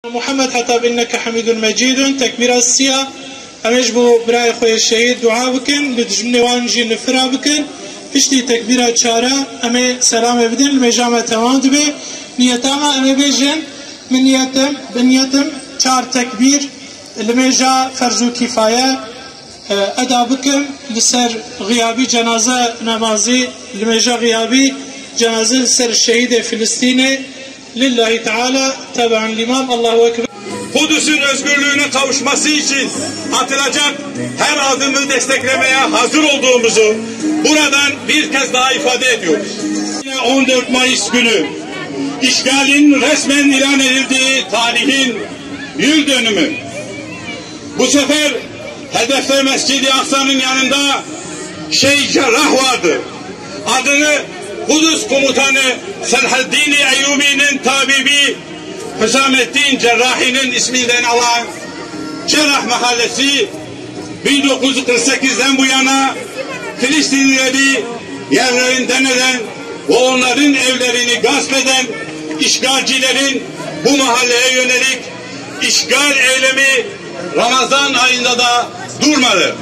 محمد حتى بإنك حميد مجيد تكبير السيا أمش بو براي خوي الشهيد دعاء بكن لدجمني وانجي نفرا بكن فشتي تكبير تشارة أمي سلام بدن المجامع تمام دبي نيتاما أمي بيجن من نيتم تشار تكبير المجا فرزو كفاية أدا بكم لسر غيابي جنازة نمازي المجا غيابي جنازة لسر الشهيد فلسطيني lillahi Teala tabi'an limam Allahu Ekber. Kudüs'ün özgürlüğüne kavuşması için atılacak her adımı desteklemeye hazır olduğumuzu buradan bir kez daha ifade ediyoruz. 14 Mayıs günü işgalin resmen ilan edildiği tarihin yıl dönümü. Bu sefer hedefte Mescid-i Aksa'nın yanında Şeyh Cerrah vardı. Adını Kudüs komutanı Selahaddin Eyyubi'nin tabibi Hüsamettin Cerrahi'nin isminden alan Cerrah Mahallesi 1948'den bu yana Filistinlileri yerlerinden eden ve onların evlerini gasp eden işgalcilerin bu mahalleye yönelik işgal eylemi Ramazan ayında da durmadı.